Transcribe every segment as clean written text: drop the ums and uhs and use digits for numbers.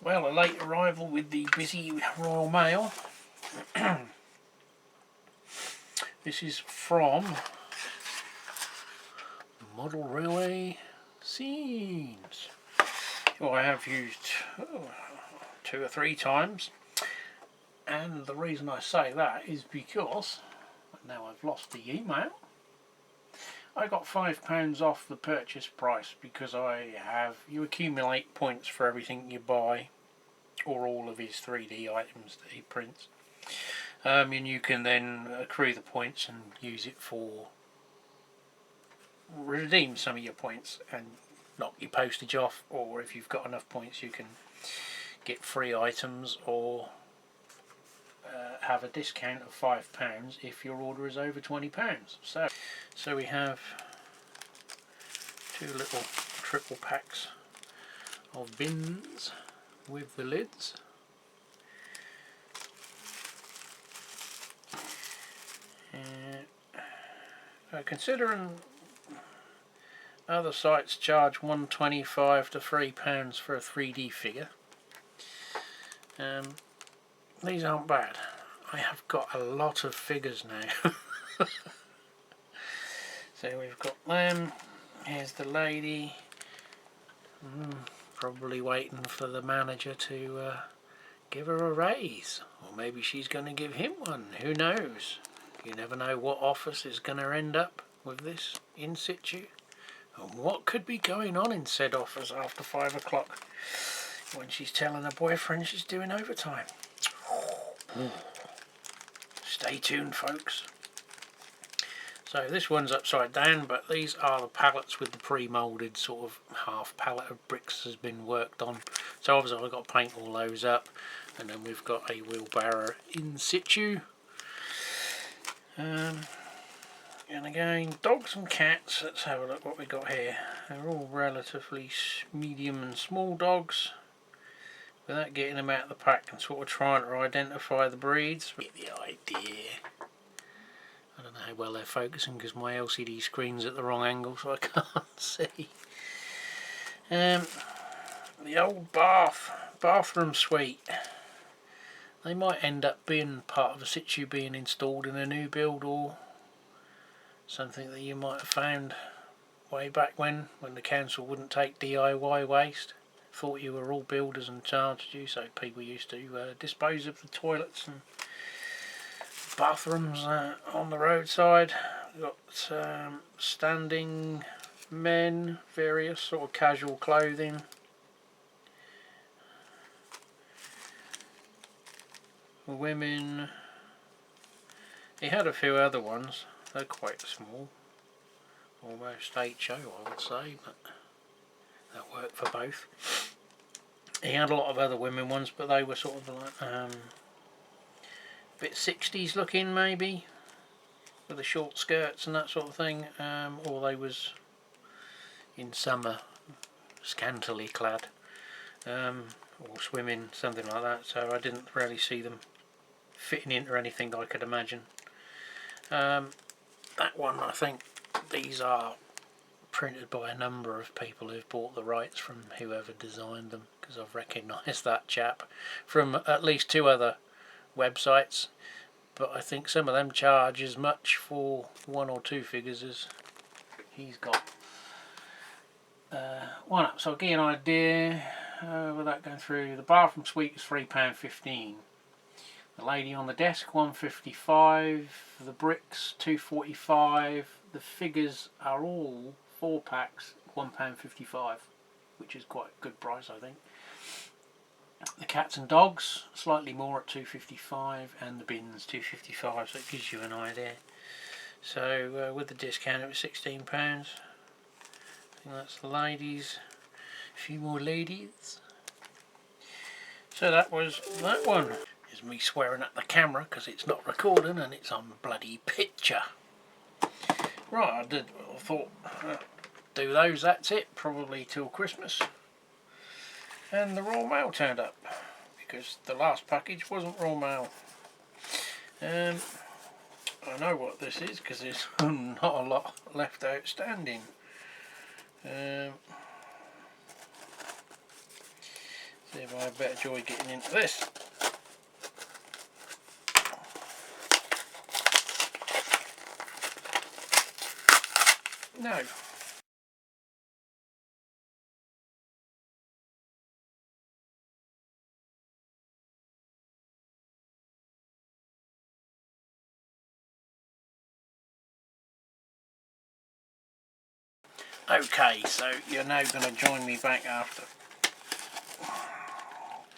Well, a late arrival with the busy Royal Mail. This is from Model Railway Scenes, who I have used 2 or 3 times, and the reason I say that is because now I've lost the email. I got £5 off the purchase price because you accumulate points for everything you buy, or all of his 3D items that he prints, and you can then accrue the points and use it for redeem some of your points and knock your postage off, or if you've got enough points you can get free items or have a discount of £5 if your order is over £20. So we have 2 little triple packs of bins with the lids. Considering other sites charge £1.25 to £3 for a 3D figure, these aren't bad. I have got a lot of figures now. So we've got them. Here's the lady. Probably waiting for the manager to give her a raise, or maybe she's going to give him one. Who knows? You never know what office is going to end up with this in situ, and what could be going on in said office after 5 o'clock when she's telling her boyfriend she's doing overtime. Stay tuned, folks. So this one's upside down, but these are the pallets with the pre-moulded sort of half pallet of bricks has been worked on. So obviously I've got to paint all those up, and then we've got a wheelbarrow in situ. And again, dogs and cats. Let's have a look what we got here. They're all relatively medium and small dogs, without getting them out of the pack and sort of trying to identify the breeds. Get the idea. I don't know how well they're focusing because my LCD screen's at the wrong angle, so I can't see. The old bathroom suite. They might end up being part of a situ being installed in a new build, or something that you might have found way back when the council wouldn't take DIY waste. Thought you were all builders and charged you, so people used to dispose of the toilets and bathrooms on the roadside. We've got standing men, various sort of casual clothing. Women. He had a few other ones. They're quite small, almost HO I would say, but that worked for both. He had a lot of other women ones, but they were sort of like a bit 60s looking maybe, with the short skirts and that sort of thing, or they was in summer scantily clad, or swimming, something like that, so I didn't really see them fitting into anything I could imagine. That one, I think these are printed by a number of people who've bought the rights from whoever designed them, because I've recognised that chap from at least 2 other websites, but I think some of them charge as much for 1 or 2 figures as he's got one up. So I'll give you an idea without going through. The bathroom suite is £3.15. The lady on the desk £1.55. The bricks £2.45. The figures are all 4 packs £1.55, which is quite a good price, I think. The cats and dogs slightly more at £2.55, and the bins £2.55, so it gives you an idea. So with the discount it was £16. I think that's the ladies. A few more ladies. So that was that one. Is me swearing at the camera because it's not recording and it's on bloody picture. Right, I thought do those, that's it, probably till Christmas. And the Royal Mail turned up, because the last package wasn't Royal Mail. I know what this is because there's not a lot left outstanding. See if I have better joy getting into this. No. Okay, so you're now going to join me back after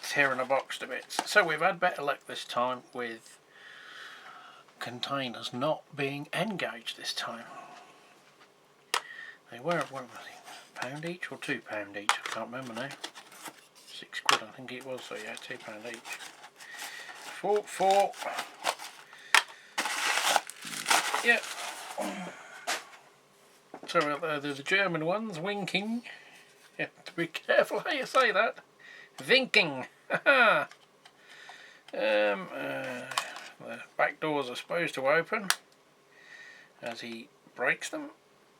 tearing the box to bits. So we've had better luck this time with containers not being N-gauge this time. They were, what was it, £1 each or £2 each? I can't remember now. £6 I think it was, so yeah, £2 each. Four. Yeah. Sorry, they're the German ones, winking. You have to be careful how you say that. Winking. The back doors are supposed to open as he breaks them,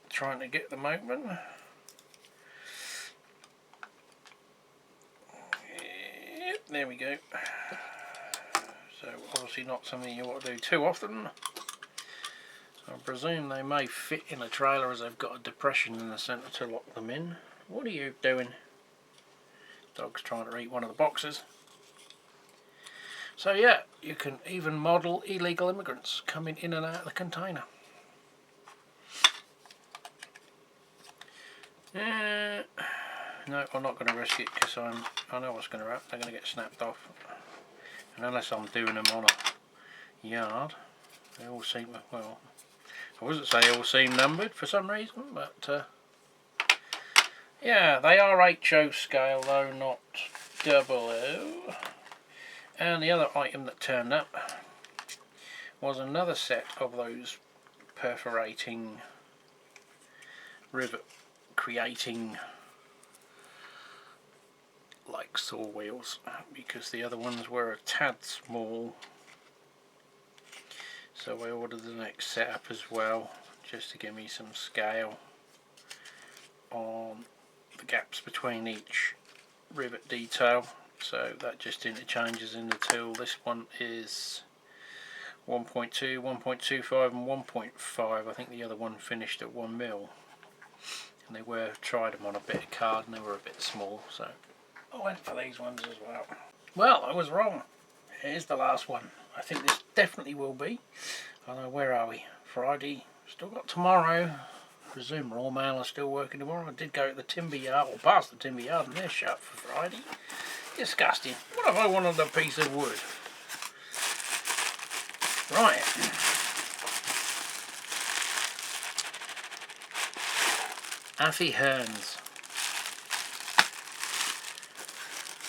trying to get them open. Yep, there we go. So obviously not something you want to do too often. So I presume they may fit in a trailer as they've got a depression in the centre to lock them in. What are you doing? Dog's trying to eat one of the boxes. So yeah, you can even model illegal immigrants coming in and out of the container. No, I'm not going to risk it because I know what's going to happen. They're going to get snapped off. And unless I'm doing them on a yard, they all seem, well, I wouldn't say they all seem numbered for some reason, but yeah, they are HO scale though, not 00. And the other item that turned up was another set of those perforating, rivet creating like saw wheels, because the other ones were a tad small. So I ordered the next setup as well, just to give me some scale on the gaps between each rivet detail. So that just interchanges in the tool. This one is 1.2, 1.25 and 1.5. I think the other one finished at 1mm. And they were, tried them on a bit of card and they were a bit small, so I went for these ones as well. Well, I was wrong. Here's the last one. I think this definitely will be. I know, where are we? Friday. Still got tomorrow. I presume Royal Mail are still working tomorrow. I did go to the timber yard, or past the timber yard, and they're shut for Friday. Disgusting. What if I wanted a piece of wood? Right. Affy Hearns.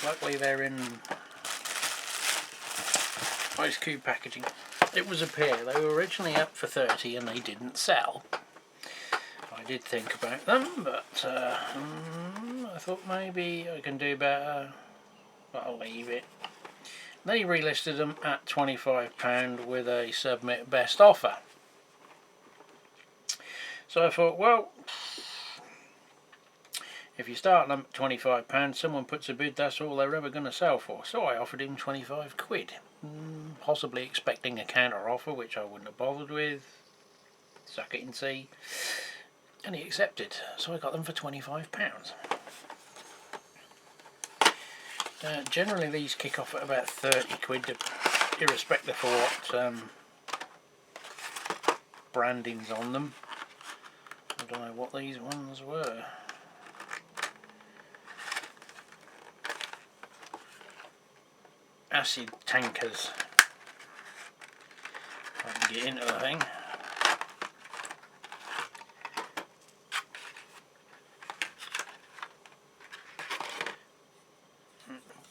Luckily they're in ice cube packaging. It was a pair. They were originally up for 30 and they didn't sell. I did think about them, but I thought maybe I can do better, but I'll leave it. They relisted them at £25 with a submit best offer. So I thought, well, if you start them at £25, someone puts a bid, that's all they're ever going to sell for. So I offered him 25 quid, possibly expecting a counter offer, which I wouldn't have bothered with. Suck it and see. And he accepted, so I got them for £25. Generally these kick off at about 30 quid, irrespective of what branding's on them. I don't know what these ones were. Acid tankers. If I can get into the thing.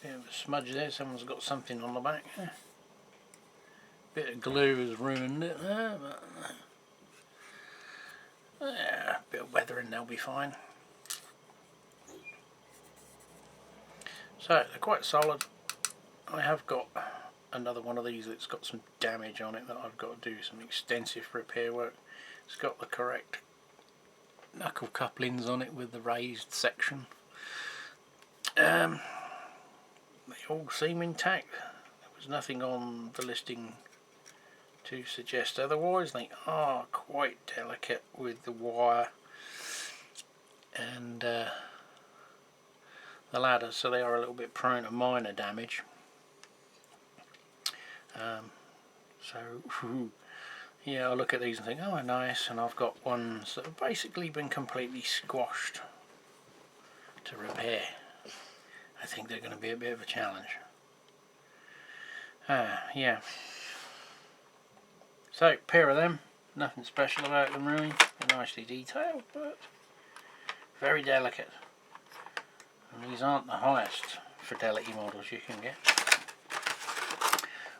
Bit of a smudge there, someone's got something on the back. Bit of glue has ruined it there, but yeah, a bit of weathering, they'll be fine. So they're quite solid. I have got another one of these that's got some damage on it that I've got to do some extensive repair work. It's got the correct knuckle couplings on it with the raised section. all seem intact. There was nothing on the listing to suggest otherwise. They are quite delicate with the wire and the ladder, so they are a little bit prone to minor damage. So yeah, I look at these and think, oh nice, and I've got ones that have basically been completely squashed to repair. I think they're going to be a bit of a challenge. Yeah. So, pair of them, nothing special about them really. They're nicely detailed, but very delicate. And these aren't the highest fidelity models you can get.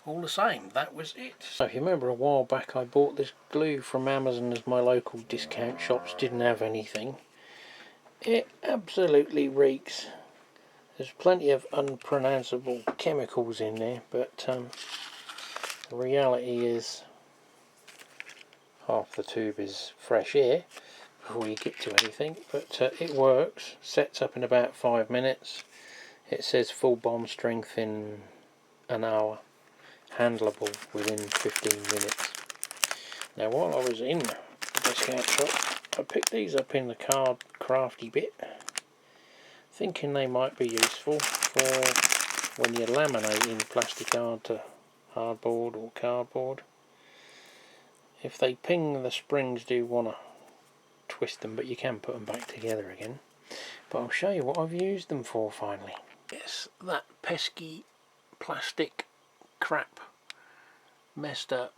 All the same, that was it. So if you remember a while back I bought this glue from Amazon as my local discount shops didn't have anything. It absolutely reeks. There's plenty of unpronounceable chemicals in there, but the reality is half the tube is fresh air before you get to anything, but it works, sets up in about 5 minutes. It says full bond strength in an hour, handleable within 15 minutes. Now while I was in the discount shop, I picked these up in the card crafty bit, thinking they might be useful for when you're laminating plastic card to hardboard or cardboard. If they ping, the springs do want to twist them, but you can put them back together again. But I'll show you what I've used them for finally. Yes, that pesky plastic crap messed up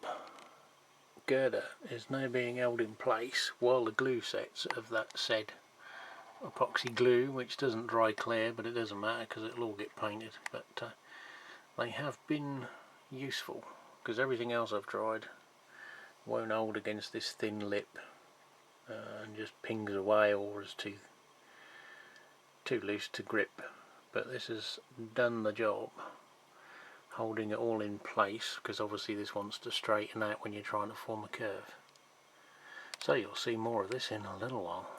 girder is now being held in place while the glue sets of that said epoxy glue, which doesn't dry clear, but it doesn't matter because it'll all get painted. But they have been useful because everything else I've tried won't hold against this thin lip and just pings away or is too loose to grip. But this has done the job, holding it all in place, because obviously this wants to straighten out when you're trying to form a curve. So you'll see more of this in a little while.